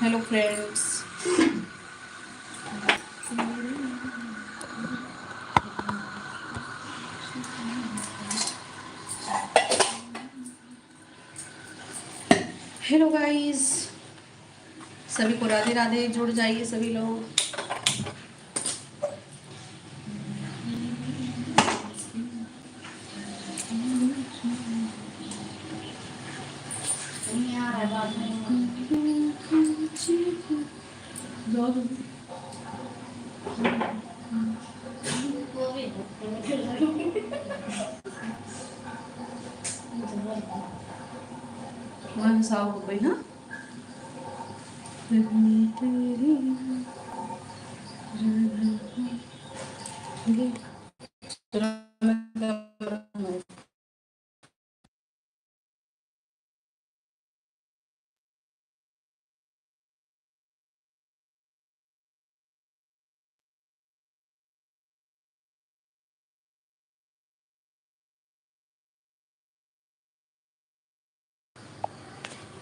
Hello friends. Hello guys, सभी को राधे राधे। जुड़ जाइए सभी लोग। वन साव हो गई। हाँ,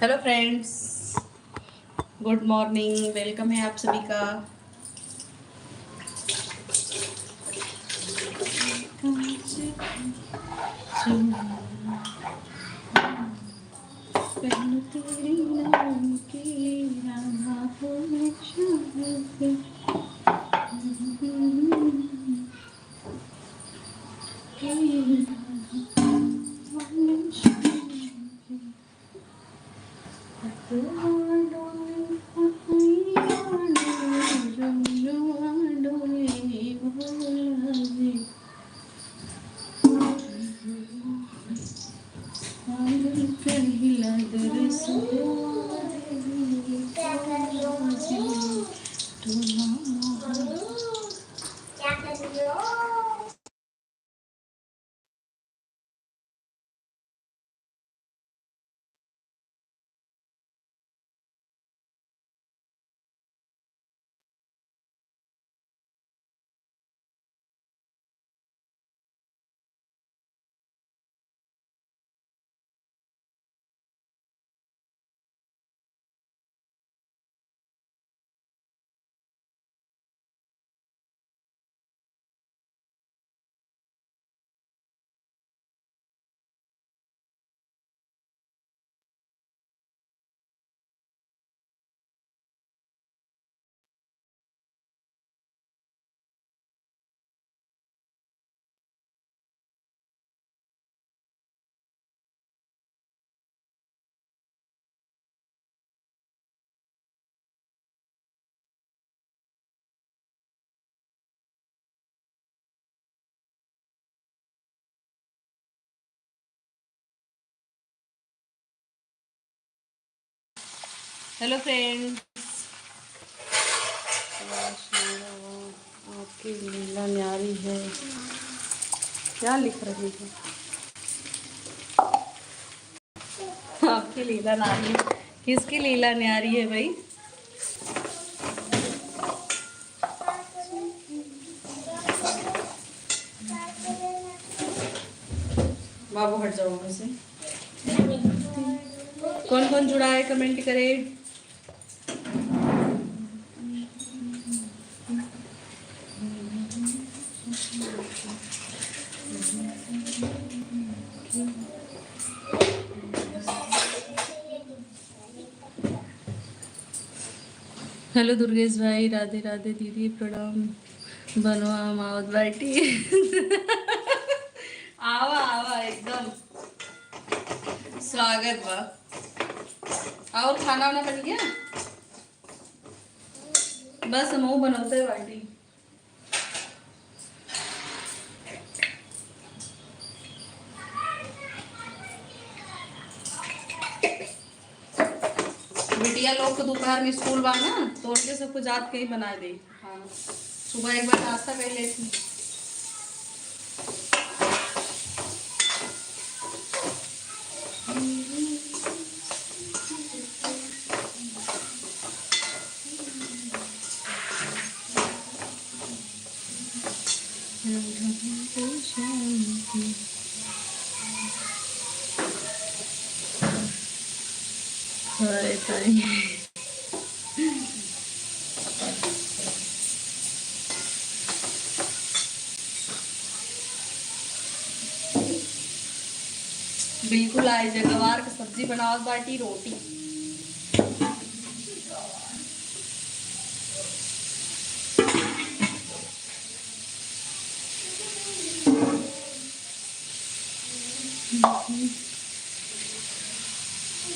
hello friends, good morning. Welcome है आप सभी का। हेलो फ्रेंड्स, आपकी लीला न्यारी है। क्या लिख रही है? आपकी लीला न्यारी। किसकी लीला न्यारी है भाई? बाबू हट जाओ वहाँ से। कौन कौन जुड़ा है कमेंट करे। हेलो दुर्गेश भाई, राधे राधे दीदी, प्रणाम। बनवा मावत बैठी। आवा आवा, एकदम स्वागत बा। और खाना वाना बन गया? बस हम बनौते है बाटी। बिटिया लोग को दोपहर में स्कूल बा ना, तो उनके सबको जात के ही बना दे। हाँ, सुबह एक बार नाश्ता कर लेती। हाय ताई। बिल्कुल आई जगवार के सब्जी बनावत बाटी रोटी।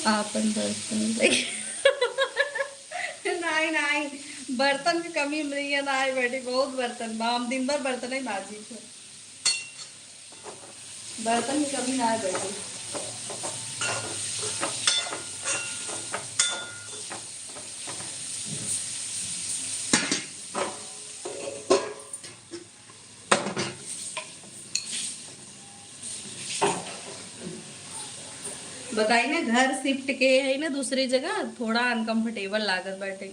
आपन बर्तन नहीं नहीं बर्तन की कमी नहीं है ना बेटी, बहुत बर्तन हम दिन भर बर्तन ही माजी थे, बर्तन की कमी ना है बेटी। बताई ना घर शिफ्ट के है ना दूसरी जगह, थोड़ा अनकंफर्टेबल लागत बैठे।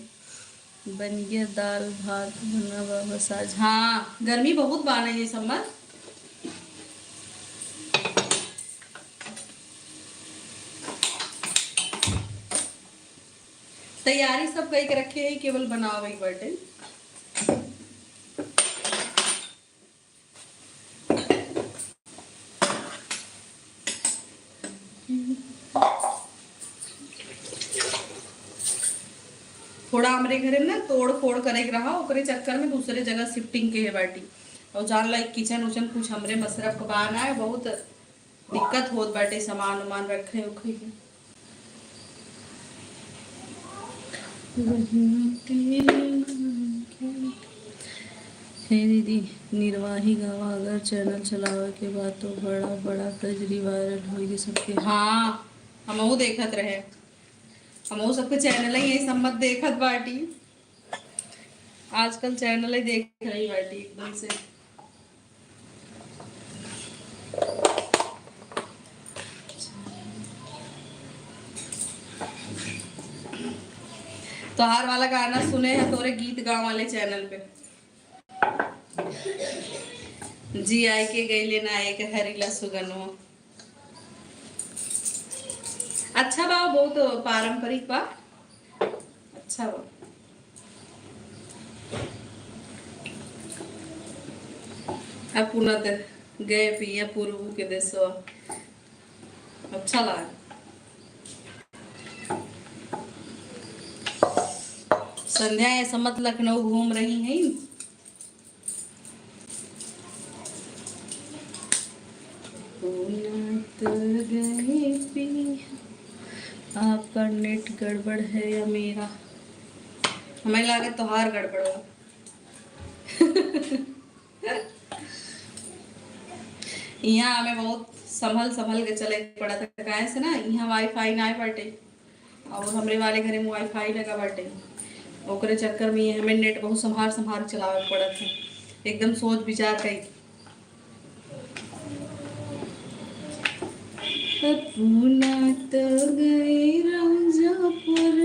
बन गया दाल भात बना बा बस आज। हाँ गर्मी बहुत बाने ये समझ। तैयारी सब कई के रखे है, केवल बनाओ वही बर्तन। थोड़ा हमारे घरे में ना तोड़ फोड़ करे रहा, ओकरे चक्कर में दूसरे जगह शिफ्टिंग के है बाटी। और जान लाइक किचन उचन कुछ हमरे मसरफ बाना है, बहुत दिक्कत होत बाटे सामान उमान रखे उखे के। हे दीदी निर्वाही गाँव अगर चैनल चलावे के बाद तो बड़ा बड़ा कजरी वायरल होगी सबके। हाँ हम देखत रहे, हम सबके चैनल ही यही सब मत देखत बाटी, आजकल चैनल ही देख रही बाटी एकदम से। तोहार वाला गाना सुने हैं तोरे गीत गाँव वाले चैनल पे। जी आई के गई लेना एक हरीला सुगनो। अच्छा बा, बहुत पारंपरिक बा, अच्छा बा। अब पुनः गए पिया पूर्व के देशो, अच्छा लगा। संध्या ऐसा मत लखनऊ घूम रही हैं। आपका नेट गड़बड़ है या मेरा? हमें लगे तोहार गड़बड़ हो। यहाँ हमें बहुत संभल के चले पड़ा था, कहे से ना यहाँ वाईफाई ना बाटे और हमरे वाले घरे में वाईफाई लगा बाटे, ओकरे चक्कर में हमें नेट बहुत संभाल चलावे पड़ा था, एकदम सोच विचार कई। पूना तो गई रंजापुर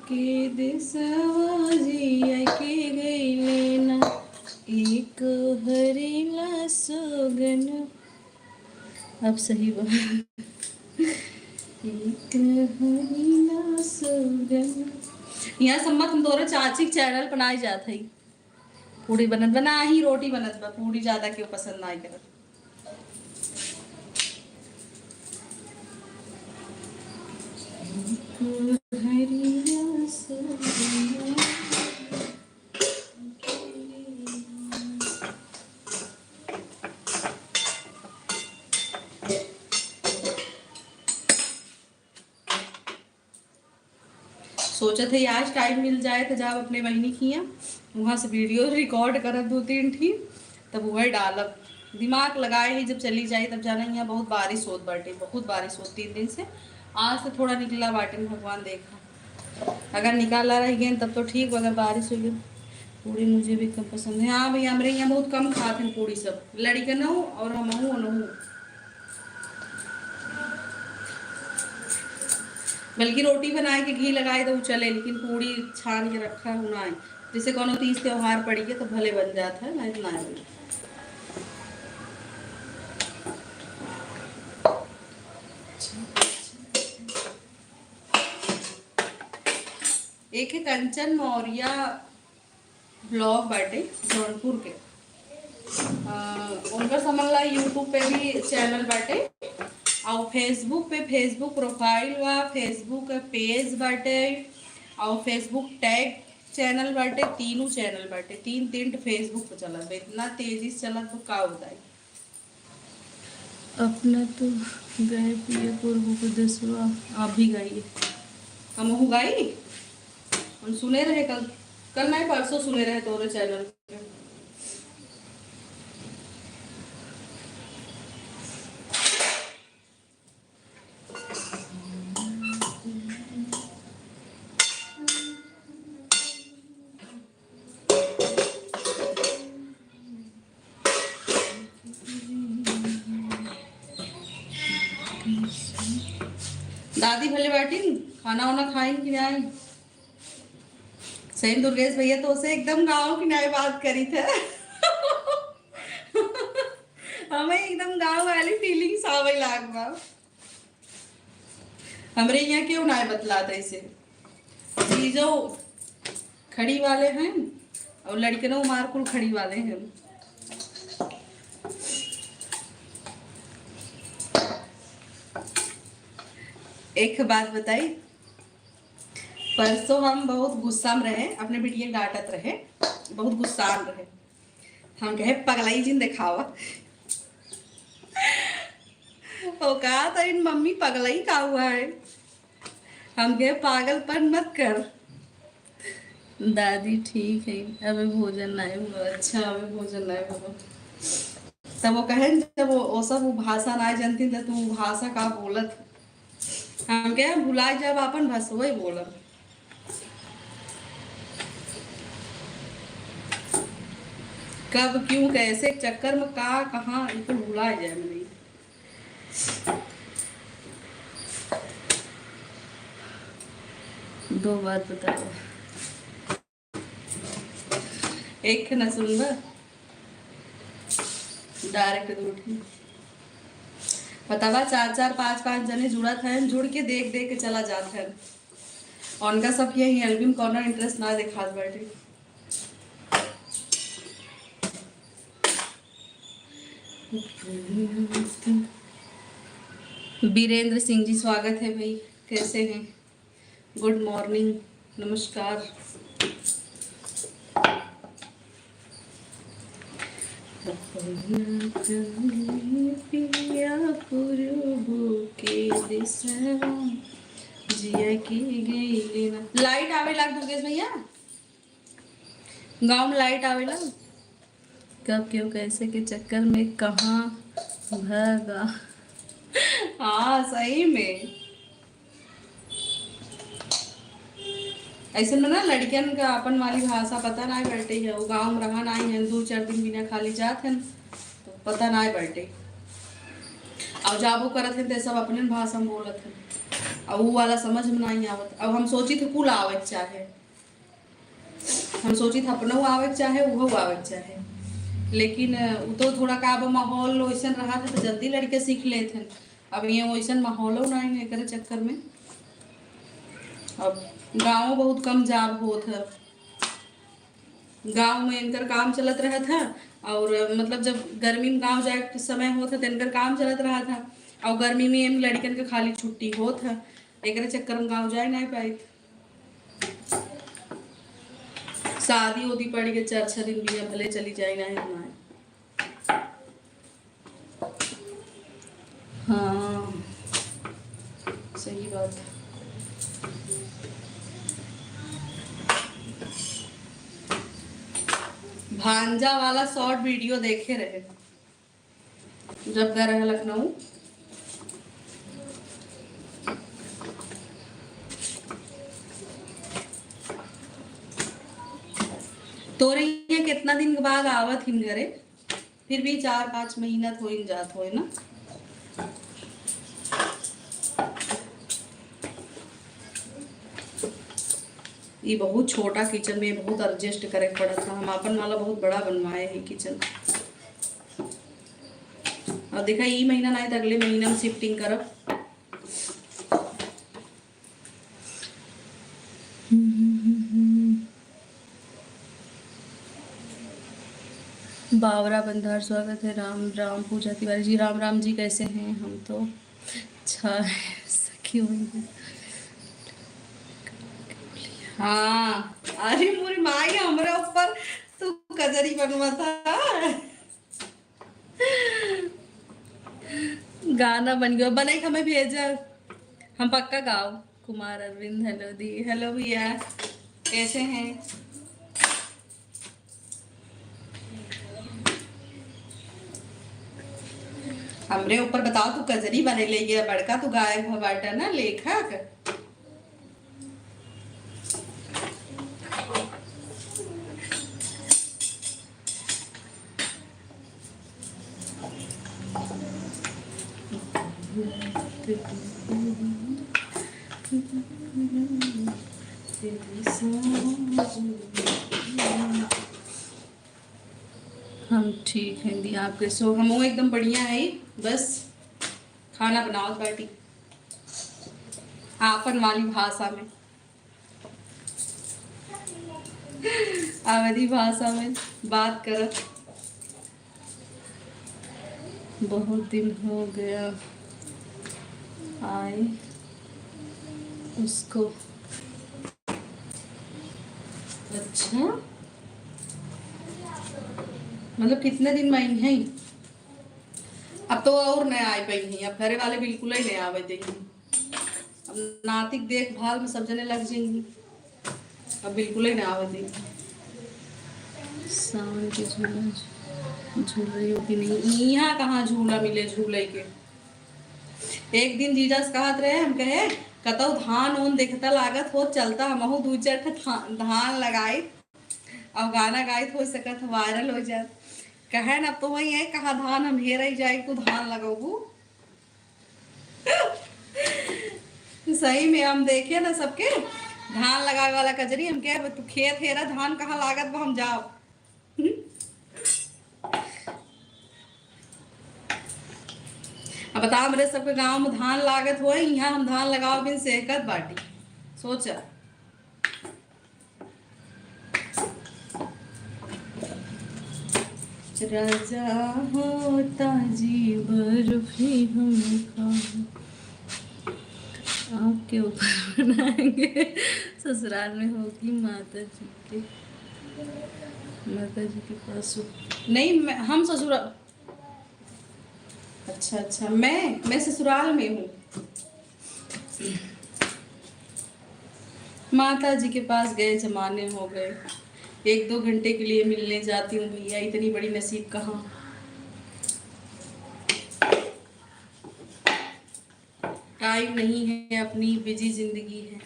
के देसवा जिया के गई लेना एक हरीला सुगन। अब सही बात। एक हरीला सुगन। यहाँ सम्मत हम दोनों चाची के चैनल बनाई जात है, पूड़ी बनत बना ही रोटी बनत बा, पूड़ी ज्यादा क्यों पसंद नहीं करत। सोचा थे आज टाइम मिल जाए तो जब अपने बहनी किया वहाँ से वीडियो रिकॉर्ड करब 2-3 ठी, तब वह डालब। दिमाग लगाए ही जब चली जाए तब जाना। यहाँ बहुत बारिश होत बाटे, बहुत बारिश होती 3 दिन से, आज से थोड़ा निकला बाटे, भगवान देखा अगर निकाला रह गए तब तो ठीक, अगर बारिश हो गई। पूड़ी मुझे भी कम पसंद है। हाँ भैया हमारे यहाँ बहुत कम खाते हैं पूड़ी, सब लड़के न हो और हम न। बल्कि रोटी बनाए के घी लगाए तो चले, लेकिन पूड़ी छान के रखा होना है, जैसे कोनो तीज त्योहार पड़ी है तो भले बन जाता है, नहीं तो ना बने। एक है कंचन मौर्य ब्लॉग बाटे जौनपुर के। उनका समझला यूट्यूब पे भी चैनल बाटे और फेसबुक पे फेसबुक प्रोफाइल बा, फेसबुक पेज बाटे और फेसबुक टैग चैनल बाटे। तीनों चैनल बाटे, तीन फेसबुक पे चलत बा। इतना तेजी से चलत तो का बताई। अपना तो गए पिए पूर्व को दसवा आप भी गाइए। हम गाई, हम सुने रहे कल नहीं परसों सुने रहे तोरे चैनल पे। दादी भले बैठी खाना वाना खाएंगे कि नहीं। सही दुर्गेश भैया तो उसे एकदम गाँव की नई बात करी थे। हमें एकदम गाँव वाली फीलिंग्स आवे लाग बा। हमरे यहाँ क्यों ना बतलाते इसे। चीजों खड़ी वाले हैं और लड़के ना मारकुल खड़ी वाले हैं। एक बात बताई, परसों हम बहुत गुस्सा में रहे, अपने बिटिया डांटत रहे, बहुत गुस्सा में रहे। हम कहे पगलाई जिन दिखावा। वो कहा था इन मम्मी पगलाई का हुआ है। हम कहे पागलपन मत कर। दादी ठीक है अबे भोजन नहीं हुआ। अच्छा अबे भोजन नहीं हुआ। तब वो कहे जब वो सब वो भाषा ना जानती तो तू भाषा का बोलत। हम कहे भुला जब अपन भसवई बोलत। कब क्यों कैसे चक्कर में का कहाँ इनको भुला जाए मेरी। दो बात बताओ, एक न सुनबा डायरेक्ट दूठी बतावा। 4 5 जने जुड़ा था, जुड़ के देख देख के चला जाता है। उनका सब यही एल्बम कॉर्नर इंटरेस्ट ना दिखा बैठे। बीरेंद्र सिंह जी स्वागत है भाई, कैसे हैं? गुड मॉर्निंग, नमस्कार। पिया के जिया की गई लाइट आवेला दुर्गेश भैया, गांव में लाइट आवेला। कब क्यों कैसे के चक्कर में कहाँ भागा। हाँ सही में ऐसे में ना लड़कियन का अपन वाली भाषा पता ना बैठे है। वो गाँव में रहा नहीं है, 2-4 दिन बिना खाली जात है तो पता ना बैठे। और जाबो करत है तो सब अपने भाषा में बोलत है और वो वाला समझ में नहीं आवत। अब हम सोची थे कुल आवे चाहे, हम सोची थे अपना आवे चाहे वो आवे चाहे, लेकिन वो तो थोड़ा का माहौल वैसा रहा था तो जल्दी लड़के सीख लेते हैं। अब ये वैसा माहौल नहीं है करे चक्कर में। अब गाँव बहुत कम जाब होत है। गांव में इनकर काम चलत रहा था और मतलब जब गर्मी में गांव जाए के समय होता तो इनकर काम चलत रहा था और गर्मी में इन लड़कन के खाली छुट्टी होत है। एक चक्कर में गाँव जाए नहीं पाई। शादी उदी पड़ के 4-6 दिन बिना भले चली जाए नहीं हमारे। हाँ सही बात है। भांजा वाला शॉर्ट वीडियो देखे रहे जब गए रहे लखनऊ। तोरे यहाँ कितना दिन के बाद आवत हिन घरे? फिर भी 4-5 महीना तो इन जात हो ना। ये बहुत छोटा किचन में बहुत एडजस्ट करे पड़ा था। हम अपन वाला बहुत बड़ा बनवाए है किचन। और देखा ये महीना नहीं तो अगले महीना में शिफ्टिंग करब। बावरा बंधार स्वागत है। राम राम पूजा तिवारी जी, राम राम जी, कैसे हैं? हम तो अच्छा है, सखी होंगे। हाँ, अरे मोरी माई हमरा ऊपर तू कजरी बनवा था। गाना बन गया, बने हमें भेज, हम पक्का गाओ। कुमार अरविंद, हेलो दी, हेलो भैया, कैसे हैं? हमरे ऊपर बताओ, तू कजरी बने ले गया बड़का, तू गायक बाटा ना लेखक। हम ठीक हैं दी, आप कैसे हो? हम एकदम बढ़िया है, बस खाना बनाओ बाटी आपन वाली भाषा में, अवधी भाषा में बात कर। बहुत दिन हो गया आए उसको। अच्छा, मतलब कितने दिन में आई हैं? अब तो और नया आई पाई हैं, अब घरे वाले बिल्कुल ही नहीं आवे देंगे। अब नातिक देखभाल में सब जने लग जाएंगी, अब बिल्कुल ही नहीं आवे देंगे। सावन के झूला झूल रही हो कि नहीं? यहाँ कहाँ झूला मिले झूले के। एक दिन जीजा से कहत रहे, हम कहे कतौ धान उन देखता लागत हो चलता, हमहू दू चार धान लगाई और गाना गाइत हो सकत, वायरल हो जात। कहे ना तो वही है, कहा धान हम हेर ही जाए, तू धान लगाबू। सही में हम देखे ना सबके धान लगावे वाला कजरी, हम कहे तू खेत हेरा धान कहाँ लागत बा, हम जाओ। अब बताओ, मेरे सबके गांव में धान लागत हो, यहाँ हम धान लगाओ बिन सेहकत बाटी, सोचा। राजा होता जी बर्फी हम आपके ऊपर बनाएंगे, ससुराल में होगी माता जी के पास हो। नहीं, हम ससुराल, अच्छा अच्छा, मैं ससुराल में हूँ, माता जी के पास गए जमाने हो गए। 1-2 घंटे के लिए मिलने जाती हूँ भैया, इतनी बड़ी नसीब कहाँ। टाइम नहीं है, अपनी बिजी जिंदगी है।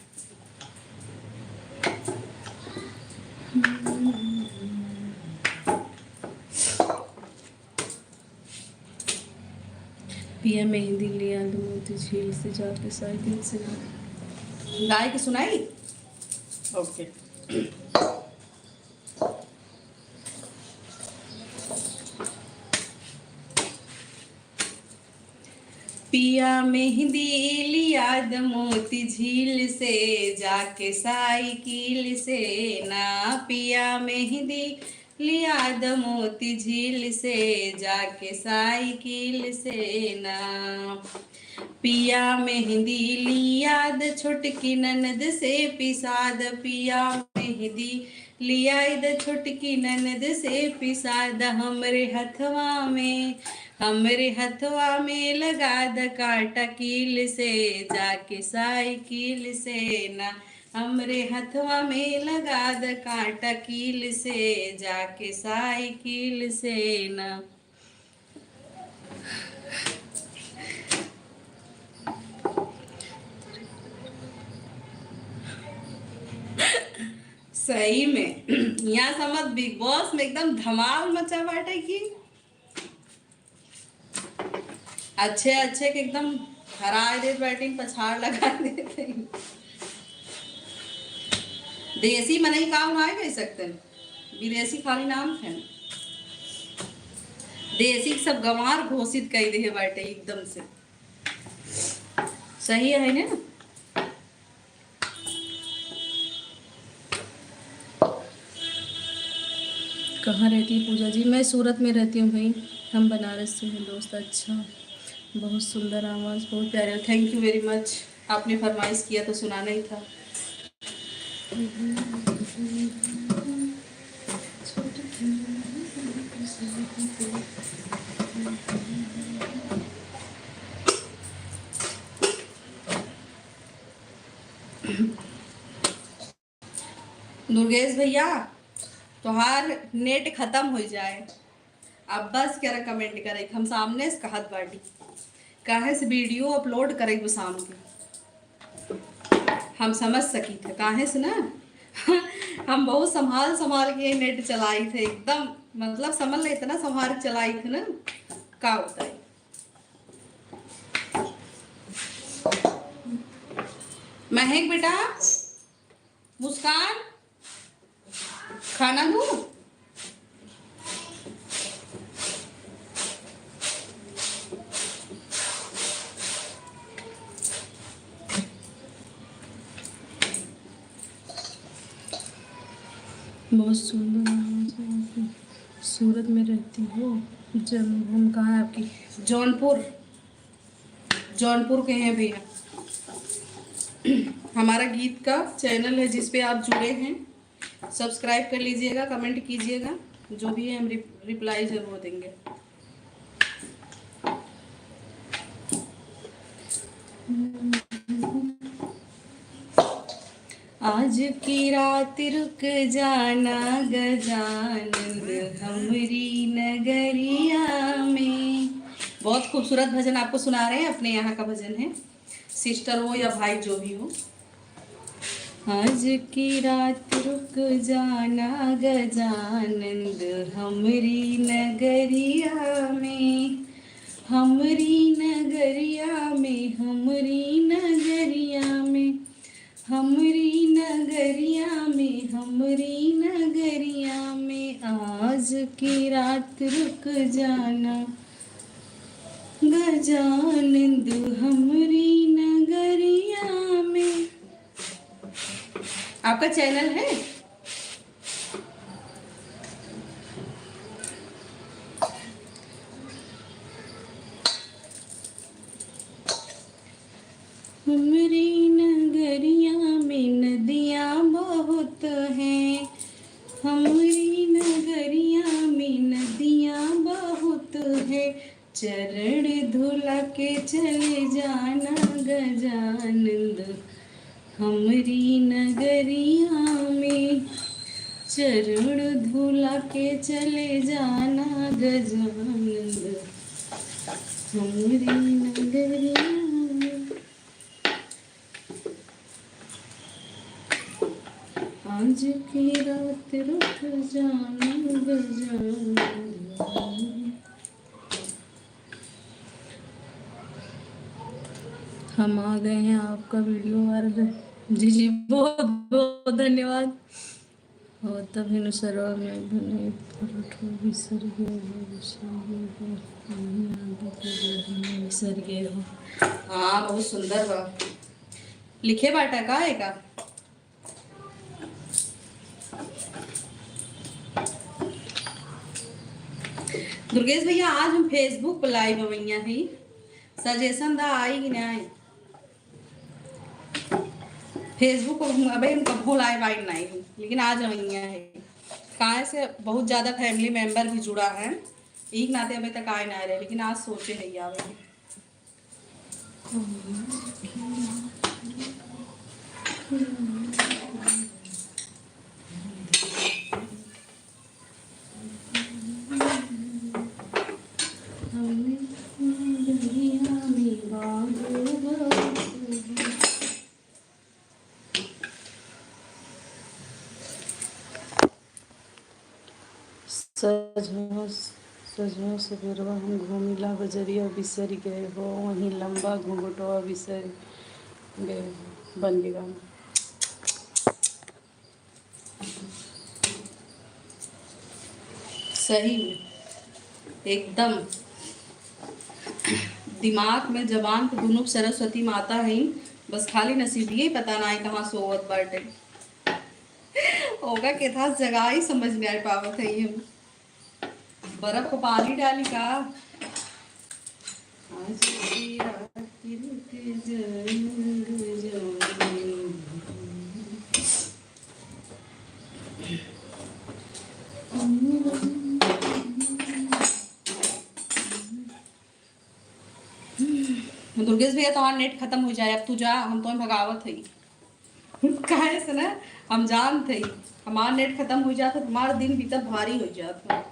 पिया मेहंदी लिया मोती झील से जाके साइकिल से गाय की सुनाई। ओके, पिया मेहंदी लिया मोती झील से जाके साइकिल से ना, पिया मेहंदी लिया मोती झील से जाके साइकिल से ना, पिया मेहंदी लियाद छोटकी ननद से पिसाद, पिया मेहंदी लियाद छोटकी ननद से पिसाद, हमरे हथवा में लगा द काटा कील से जाके साइकिल से ना, हमरे हथवा में लगा द काटा कील से जाके साइकिल से ना। सही में यहाँ समझ बिग बॉस में एकदम धमाल मचा बाटे की अच्छे अच्छे के एकदम हरा दे बैटिंग पछाड़ लगा देते। देसी में नहीं काम ना कह सकते, विदेशी खाली नाम थे, देसी सब गंवार घोषित कर दे बाटे एकदम से। सही है ना? कहाँ रहती है पूजा जी? मैं सूरत में रहती हूँ भाई, हम बनारस से हैं दोस्त। अच्छा, बहुत सुंदर आवाज़, बहुत प्यारे, थैंक यू वेरी मच। आपने फरमाइश किया तो सुनाना ही था। दुर्गेश भैया, तोहार नेट खत्म हो जाए, अब बस क्या कमेंट करे, हम सामने से कहत बाटी काहे से वीडियो अपलोड करे शाम के, हम समझ सकी थे काहे से ना। हम बहुत संभाल संभाल के नेट चलाई थे एकदम, मतलब समझ ले इतना संभाल के चलाई थे ना, का होता है। महक बेटा, मुस्कान, खाना दूँ? बहुत सुंदर आवाज़ है आपकी। सूरत में रहती हो? जन्मभूमि कहाँ है आपकी? जौनपुर, जौनपुर के हैं भैया। हमारा गीत का चैनल है जिस पे आप जुड़े हैं, सब्सक्राइब कर लीजिएगा, कमेंट कीजिएगा, जो भी है हम रिप्लाई जरूर देंगे। आज की रात रुक जाना गजानन हमरी नगरिया में। बहुत खूबसूरत भजन आपको सुना रहे हैं, अपने यहाँ का भजन है, सिस्टर हो या भाई जो भी हो। आज की रात रुक जाना गजानंद हमरी नगरिया में, हमरी नगरिया में, हमरी नगरिया में, हमरी नगरिया में, हमरी नगरिया में। आज की रात रुक जाना गजानंद हमरी नगरिया में। आपका चैनल है? हमरी नगरिया में नदियाँ बहुत हैं, हमरी नगरिया में नदियाँ बहुत है। चरण धुला के चले जाना गजानंद हमरी नगरिया में, चरण धुला के चले जाना गजानंद हमरी नगरिया में। आज की रात रुक जाना गजानंद। हम आ गए हैं, आपका वीडियो वायरल। जी जी, बहुत बहुत धन्यवाद। और तभी नुसरवा में बने परोठो बिसर गए हो, बिसर गए हो। हाँ, बहुत सुंदर बा, लिखे बाटा का है का। दुर्गेश भैया, आज हम फेसबुक पर लाइव भैया ही सजेशन दा आई कि नहीं? फेसबुक पर अभी हम कब लाइव आई नहीं, लेकिन आज भैया है कहाँ से बहुत ज़्यादा फैमिली मेंबर भी जुड़ा है, एक नाते अभी तक आए ना रहे, लेकिन आज सोचे है यार। सजो सवेरवा हम घूमिला बजरिया बिसर गए हो, वहीं लंबा घूंघटवा बिसर गए हो। बन गया सही में, एकदम दिमाग में जबान पे दोनों सरस्वती माता है, बस खाली नसीब ही पता ना है कहाँ सोवत बाटे होगा के था जगह ही समझ में आ पावत है। हम बर्फ को पानी डाली का। आज की रात रुक जाऊंगी। दुर्गेश भैया तुम्हारा नेट खत्म हो जाए, अब तू जा, हम तो भगावत है काहे से ना, हम जानते हमारा नेट खत्म हो जाता, तुम्हारा दिन भीतर भारी हो जाता।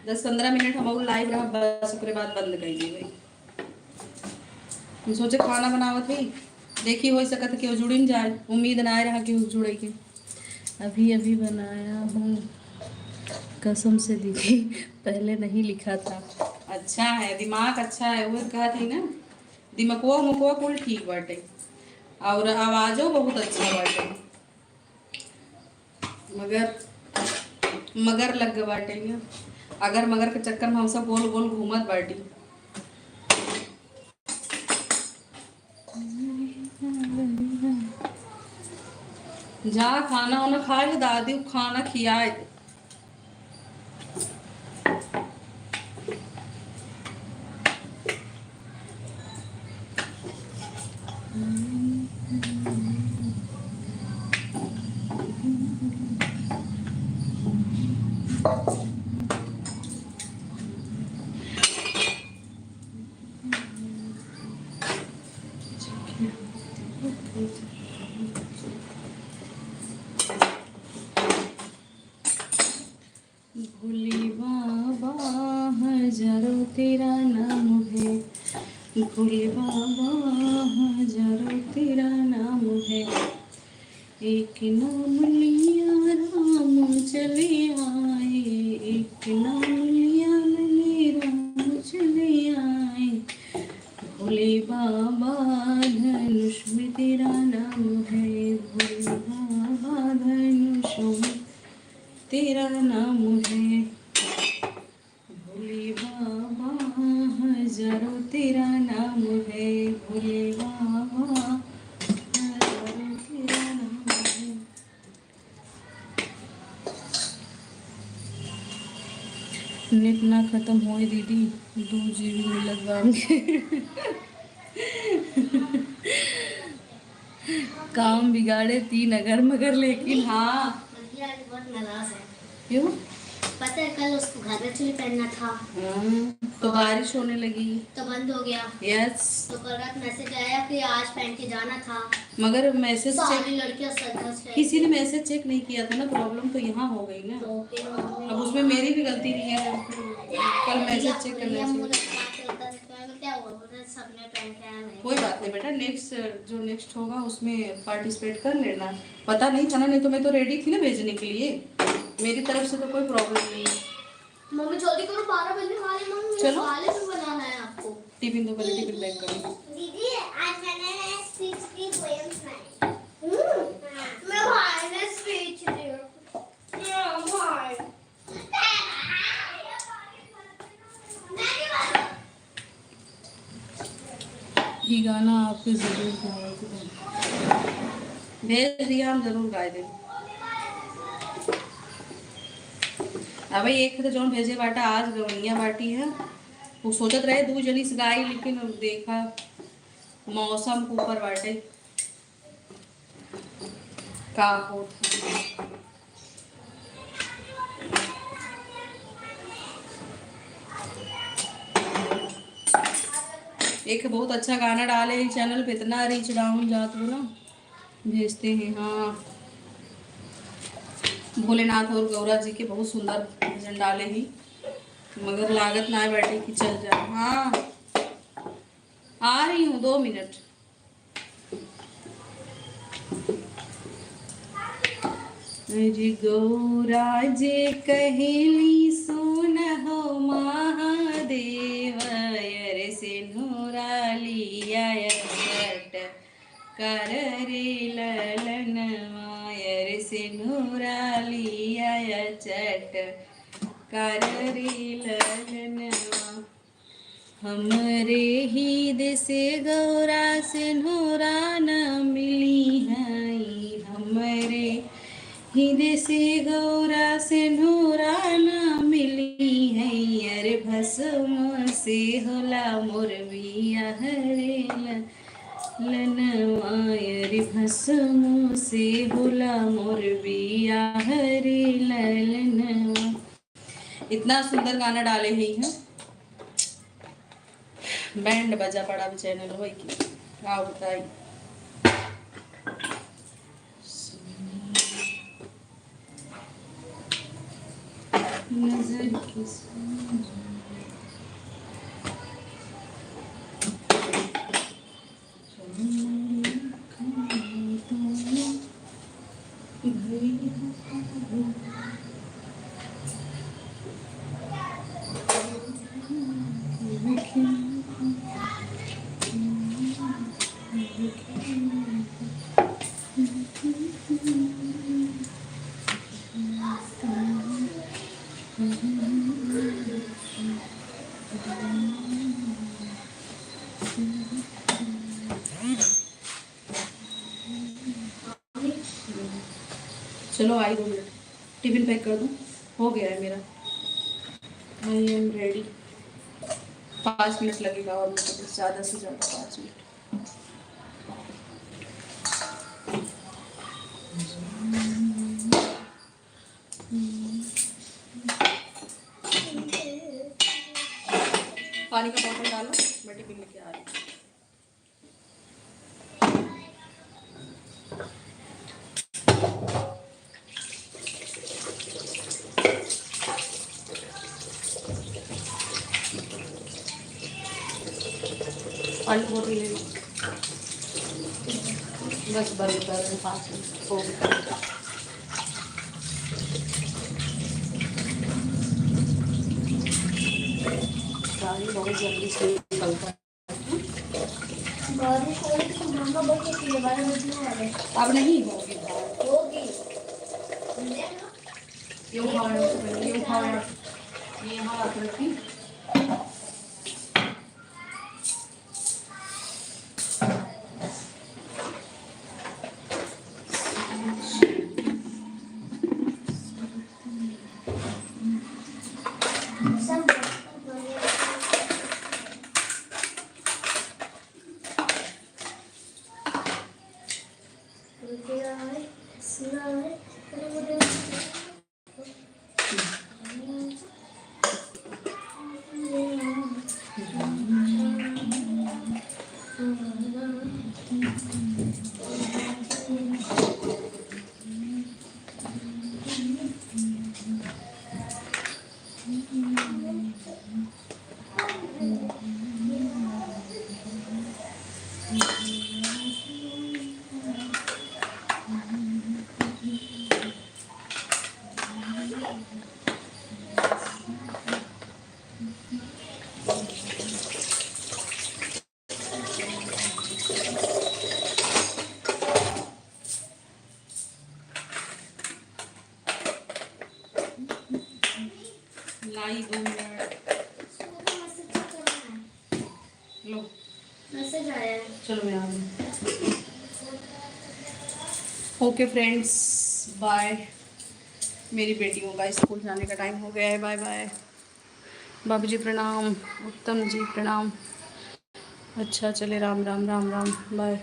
10-15 मिनट हम लाइव रहा, बस उसके बाद बंद कर दी भाई। हम सोचे खाना बनावत ही, देखी हो सकत कि जुड़ न जाए, उम्मीद ना रहा कि जुड़े के। अभी अभी बनाया हूँ, कसम से दीदी पहले नहीं लिखा था। अच्छा है, दिमाग अच्छा है, वो कहा थी ना, दिमकुआ मुकुआ कुल ठीक बाटे और आवाज़ों बहुत अच्छा बाटे, मगर लग गए बाटे ना। अगर मगर के चक्कर में हम सब गोल गोल घूमत बाटी। जा खाना वाना खा ले, दादी खाना खियाए। भोले बाबा हजारों तेरा नाम है, भोले बाबा हजारों तेरा नाम है, एक नाम लिया राम चले आए, एक नाम लिया मैंने राम चले आए, भोले बाबा धनुष में तेरा नाम है, भोले बाबा धनुष में तेरा नाम है, भोले बाबा हजारों तेरा नाम है, भोले बाबा हजारों तेरा नाम है। नेट ना खत्म होए दीदी, 2 GB मिलत बा हमके काम बिगाड़े 3 अगर मगर, लेकिन हाँ बहुत नाराज है। क्यों? पता है कल उसको घाघरा पहनना था, तो बारिश होने लगी तो बंद हो गया। यस। तो कल रात मैसेज आया कि आज पहन के जाना था, मगर मैसेज सारी लड़कियां किसी ने मैसेज चेक नहीं किया था ना, प्रॉब्लम तो यहाँ हो गई ना। तो फिर अब उसमें मेरी भी गलती नहीं है, कल मैसेज चेक करना चाहिए। क्या हुआ, सबने पहन के आया नहीं। कोई बात नहीं बेटा, नेक्स्ट जो नेक्स्ट होगा उसमें पार्टिसिपेट कर लेना। पता नहीं था ना, नहीं तो मैं तो रेडी थी ना भेजने के लिए, मेरी तरफ से तो कोई प्रॉब्लम नहीं है। मम्मी जल्दी करो, 12 बजने वाले। मम्मी चलो वाले भी बनाना है आपको। टिफिन दो, पहले टिफिन पैक करो। दीदी आज मैंने स्पीच की, पोएम सुनाई। मैं भाई ने स्पीच दी। भाई ये गाना आपको जरूर भेज दिया, हम जरूर गाए दें। अब एक तो जौन भेजे बाटा आज गवनिया बाटी है, वो सोचत रहे 2 जनी से गाई, लेकिन देखा मौसम के ऊपर बाटे का हो। एक बहुत अच्छा गाना डाले हैं चैनल पे, इतना रीच डाउन जात हो ना, भेजते हैं। हाँ, भोलेनाथ और गौरा जी के बहुत सुंदर भजन डाले ही, मगर लागत ना बैठे कि चल जाए। हाँ आ रही हूँ, 2 मिनट। जी गौरा जे कहेली सुन हो महादेव, यर से नूरा लिया सट कर रे ललन मायर से नूरा लिया चट कर रे ललन। हमरे ही से गौरा से नूरा न मिली है, हमरे हीरे से गौरा से नूरा न मिली है यार भस्म से होला मोर बिया हरे लनवायर भस्म से होला मोर बिया हरे ललनवा। इतना सुंदर गाना डाले हैं। बैंड बजा पड़ा भी चैनल हो की आओ बताई। नजर किस चलो आई 2 मिनट टिफिन पैक कर दूँ। हो गया है मेरा। I am ready. 5 मिनट लगेगा और मुझे ज़्यादा से ज़्यादा 5 मिनट। पानी का बॉटल डालो मैं टिफिन लेके आ रही हूँ। पानी की बोतल ले ली बस बंद कर 5 मिनट हो गया। गाड़ी बहुत जल्दी से निकलता है। अब नहीं होगी ये यहाँ रखी। लाई 2 मिनट लो मैसेज आया है। चलो मैं आ गई। Okay friends bye. मेरी बेटियों का स्कूल जाने का टाइम हो गया है। Bye bye. बाबू जी प्रणाम। उत्तम जी प्रणाम। अच्छा चले राम राम राम राम बाय।